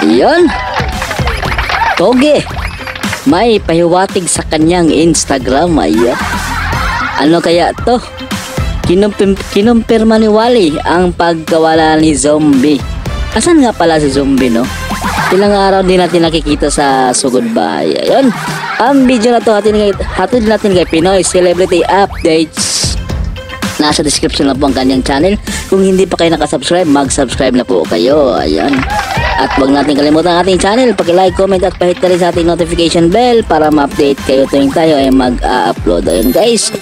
Yun. Toge, may pahiwatig sa kanyang Instagram. Ayan. Ano kaya to? Kinumpirma ni Wally ang pagkawala ni Zombie. Asan nga pala si Zombie, no? Ilang araw din natin nakikita sa Sugod Bahay. Ayun. Ang video na to hatid natin kay Pinoy Celebrity Updates. Nasa description na po ang kanyang channel. Kung hindi pa kayo nakasubscribe, mag-subscribe na po kayo. Ayan. At huwag natin kalimutan ang ating channel. Pag-like, comment at pahit na rin sa ating notification bell para ma-update kayo tuwing tayo ay mag-upload. Ayun guys.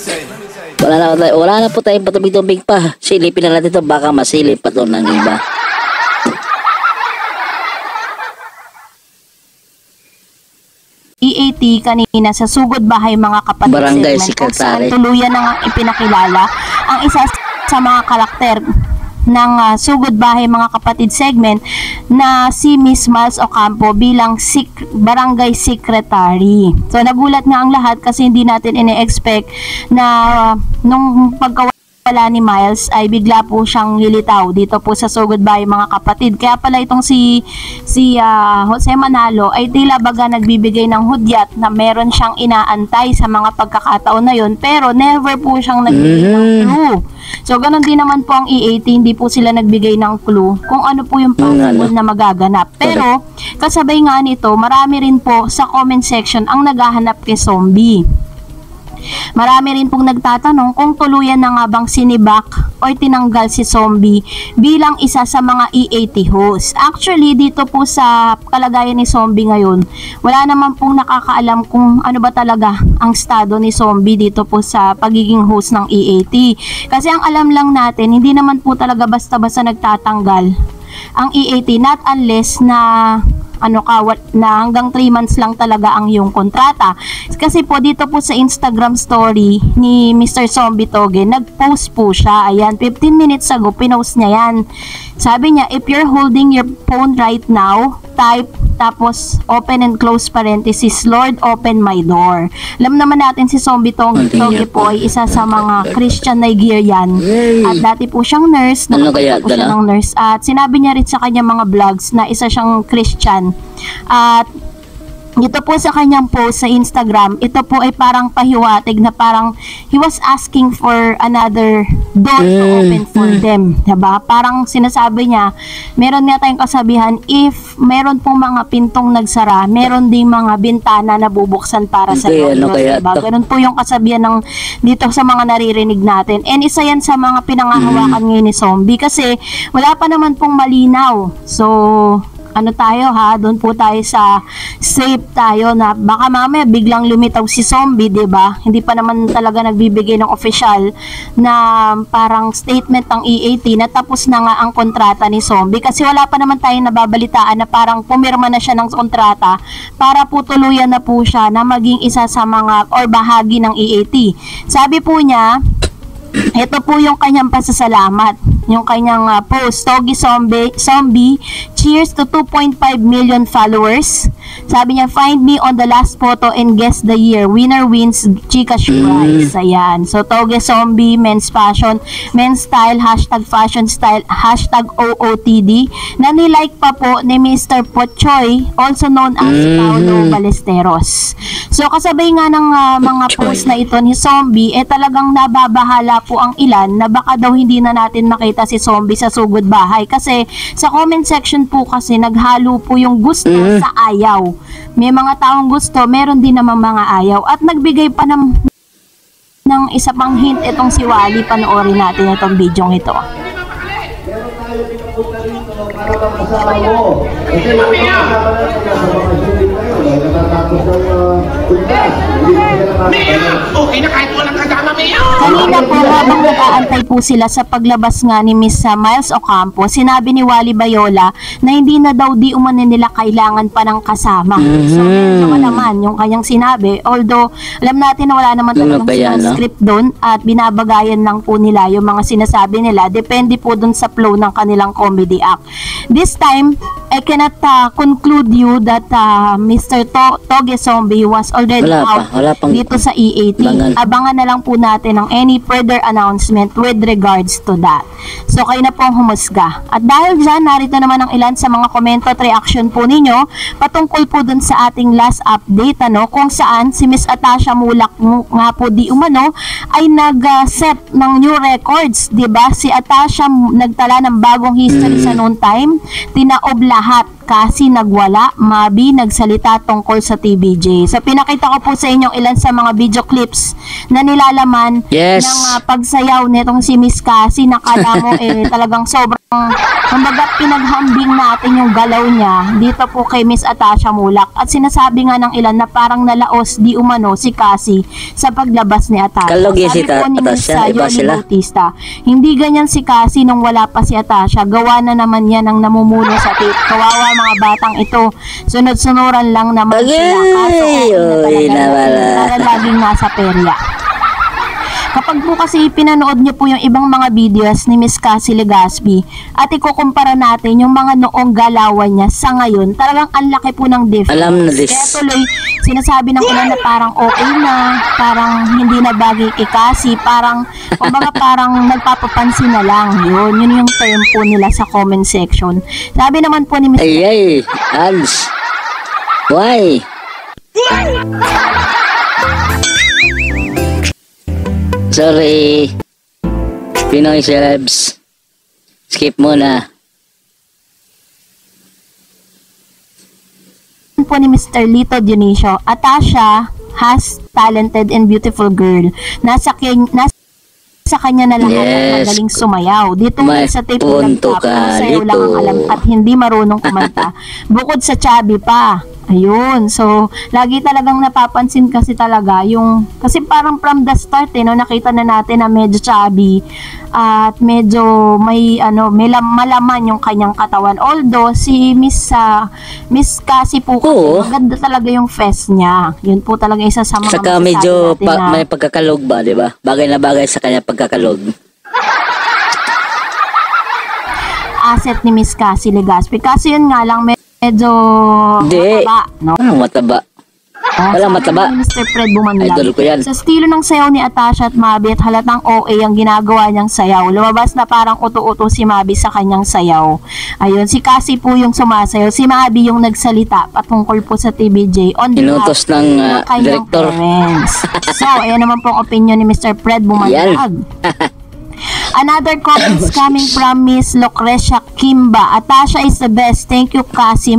Wala na po tayong patubig-tubig pa. Silipin na natin ito. Baka masilip pa ito ng iba. EAT kanina sa Sugod Bahay mga kapatid, Barangay segment, Secretary. Tuluyan na ipinakilala ang isa sa mga karakter ng Sugod Bahay mga kapatid segment na si Miss Miles Ocampo bilang Barangay Secretary. So nagulat nga ang lahat kasi hindi natin ine-expect na nung pagkawala ni Miles ay bigla po siyang lilitaw dito po sa Sugod Bahay mga kapatid. Kaya pala itong si Jose Manalo ay tila baga nagbibigay ng hudyat na meron siyang inaantay sa mga pagkakataon na yon, pero never po siyang nagbigay ng clue. So ganun din naman po ang EAT, hindi po sila nagbigay ng clue kung ano po yung possible na magaganap. Pero kasabay nga nito, marami rin po sa comment section ang naghahanap kay Zombie. Marami rin pong nagtatanong kung tuluyan na nga bang sinibak o tinanggal si Zombie bilang isa sa mga EAT host. Actually, dito po sa kalagayan ni Zombie ngayon, wala naman pong nakakaalam kung ano ba talaga ang estado ni Zombie dito po sa pagiging host ng EAT. Kasi ang alam lang natin, hindi naman po talaga basta-basta nagtatanggal ang EAT, not unless na na hanggang 3 months lang talaga ang yung kontrata. Kasi po dito po sa Instagram story ni Mr. Zombie Toge, nag-post po siya. Ayan, 15 minutes ago, pinost niya yan. Sabi niya, if you're holding your phone right now, type, tapos open and close parenthesis, Lord, open my door. Alam naman natin si Zombie Toge po ay isa sa mga Christian Nigerian. At dati po siyang nurse, nakapita po siya ng nurse. At sinabi niya rin sa kanyang mga vlogs na isa siyang Christian. At dito po sa kanyang post sa Instagram, ito po ay parang pahiwatig na parang he was asking for another door to open for them. Diba? Parang sinasabi niya, meron nga tayong kasabihan, if meron pong mga pintong nagsara, meron ding mga bintana na bubuksan para sa iyo. Diba? Ganun po yung kasabihan ng dito sa mga naririnig natin. And isa yan sa mga pinangahawakan ngayon ni Zombie kasi wala pa naman pong malinaw. So ano tayo ha, doon po tayo sa safe tayo na baka mamaya biglang lumitaw si Zombie, 'di ba? Hindi pa naman talaga nagbibigay ng official na parang statement ng EAT na tapos na nga ang kontrata ni Zombie kasi wala pa naman tayong nababalitaan na parang pumirma na siya ng kontrata para po tuluyan na po siya na maging isa sa mga or bahagi ng EAT. Sabi po niya, ito po yung kanyang pasasalamat, yung kanyang post, Toge Zombie, cheers to 2.5 million followers. Sabi niya, find me on the last photo and guess the year. Winner wins Chika Shoe Prize. Ayan. So, Toge Zombie, men's fashion, men's style, #fashion style, #OOTD, na nilike pa po ni Mr. Pochoy, also known as Paulo Ballesteros. So, kasabay nga ng mga post na ito ni Zombie, talagang nababahala po ang ilan na baka daw hindi na natin makita si Zombie sa Sugod Bahay. Kasi, sa comment section po kasi, naghalo po yung gusto sa ayaw. May mga taong gusto, meron din namang mga ayaw. At nagbigay pa ng isa pang hint itong si Wally. Panoorin natin itong video ito. Okay na kahit walang kasama, Mayor! Kanina po habang nag-aantay po sila sa paglabas nga ni Miss Miles Ocampo, sinabi ni Wally Bayola na hindi na daw di umano nila kailangan pa ng kasama. So medyo naman yung kanyang sinabi, although alam natin na wala naman talagang script doon at binabagayan lang po nila yung mga sinasabi nila, depende po doon sa flow ng kanilang comedy act. This time, I cannot conclude you that Mr. Toge Zombie was already out dito sa EAT. Abangan na lang po natin ang ng any further announcement with regards to that. So kayo na po ang humusga. At dahil dyan, narito naman ang ilan sa mga komento at reaction po ninyo patungkol po dun sa ating last update, kung saan si Miss Atasha Mulak nga po di umano ay nag-set ng new records, 'di ba? Si Atasha nagtala ng bagong history sa noon time, tinaob lahat kasi nagwala, Mabi nagsalita tungkol sa TVJ. So pinakita ko po sa inyo ilan sa mga video clips na nilalaman ng pagsayaw nitong si Miss Cassie. Nakala mo talagang sobrang, kumbaga pinaghambing natin yung galaw niya dito po kay Miss Atasha Mulak. At sinasabi nga ng ilan na parang nalaos di umano si Cassie sa paglabas ni Atasha. Kalog Sabi po ni Miss Yoli Bautista, hindi ganyan si Cassie nung wala pa si Atasha. Gawa na naman yan ang namumuno sa tape. Kawawa mga batang ito. Sunod-sunuran lang naman sila. Kaso para laging nasa perya. Kapag po kasi pinanood niyo po yung ibang mga videos ni Miss Cassie Legaspi at ikukumpara natin yung mga noong galawan niya sa ngayon, talagang ang laki po ng difference. Alam na this. Kaya tuloy, sinasabi ng ilan na parang okay na, parang hindi na bagay kay Cassie, parang, kumbaga parang nagpapapansin na lang. Yun yung term po nila sa comment section. Sabi naman po ni Miss... Ay, Hans. Why? Sorry. Pinoy celebs. Skip muna. Po ni Mr. Lito Dionisio, Atasha has talented and beautiful girl. Nasa kanya na lahat ang magaling sumayaw. Dito nga sa tape ng sayaw lang ang alam at hindi marunong kumanta. Bukod sa chubby pa. Ayun. So, lagi talagang napapansin kasi talaga yung, kasi parang from the start, nakita na natin na medyo chubby at medyo may malaman yung kanyang katawan. Although, si Miss Cassie po kasi, maganda talaga yung face niya. Yun po talaga isa sa mga saka medyo may pagkakalog ba, di ba? Bagay na bagay sa kanya pagkakalog. Asset ni Miss Cassie Legaspi. Kasi yun nga lang, medyo mataba, no? Mataba. Walang mataba. Mr. Fred Bumanlag. Idol ko yan. Sa estilo ng sayaw ni Atasha at Mabi at halatang OA ang ginagawa niyang sayaw. Lumabas na parang uto-uto si Mabi sa kanyang sayaw. Ayun, si Cassie po yung sumasayaw. Si Mabi yung nagsalita patungkol po sa TVJ on inutos ng director. So, ayan naman po ang opinion ni Mr. Fred Bumanlag. Another comments coming from Miss Lucrecia Kimba. Atasha is the best. Thank you, Cassie.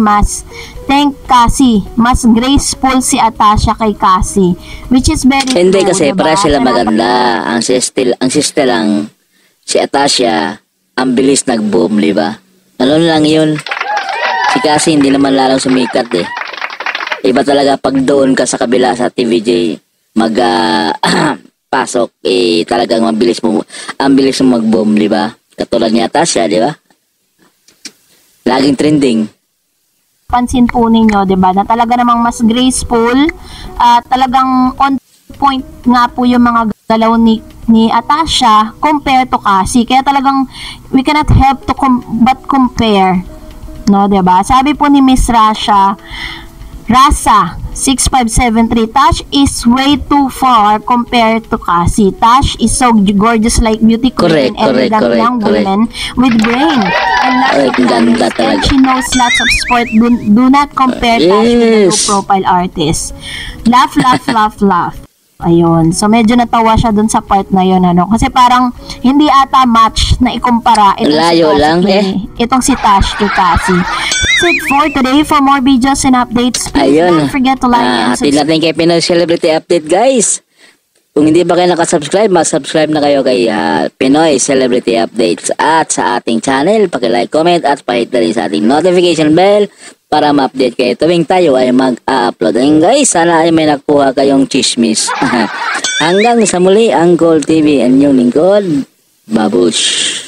Cassie. Mas graceful si Atasha kay Cassie. Which is very hindi true, kasi diba? para sila maganda. Ang sister lang, si Atasha, ang bilis nag-boom, diba? Ano lang yun. Si Cassie hindi naman lalong sumikat eh. Iba talaga pag doon ka sa kabila sa TVJ, pasok, talagang ang bilis mo mag-boom, di ba? Katulad ni Atasha, di ba? Laging trending. Pansin po ninyo, di ba, na talaga namang mas graceful at talagang on point nga po yung mga galaw ni Atasha compared to Cassie. Kaya talagang we cannot help to but compare, no, di ba? Sabi po ni Miss Rasa 6573, Tash is way too far compared to Cassie. Tash is so gorgeous like beauty queen and elegant young woman with brain. And lots of and she knows lots of sport. Do not compare Tash with a low-profile artist. Laugh, laugh, laugh, laugh. Ayun. So, medyo natawa siya dun sa part na yun, Kasi parang hindi ata match na ikumpara itong si Tash kay Cassie. That's it for today. For more videos and updates, please don't forget to like and subscribe. Natin kay Pinoy Celebrity Update, guys. Kung hindi ba kayo nakasubscribe, mag-subscribe na kayo kay Pinoy Celebrity Updates at sa ating channel. Paki-like, comment at pahit na rin sa ating notification bell para ma-update kayo tuwing tayo ay mag-upload. And guys, sana ay may nakuha kayong chismis. Hanggang sa muli, ang Gold TV and yung lingkod, Babush.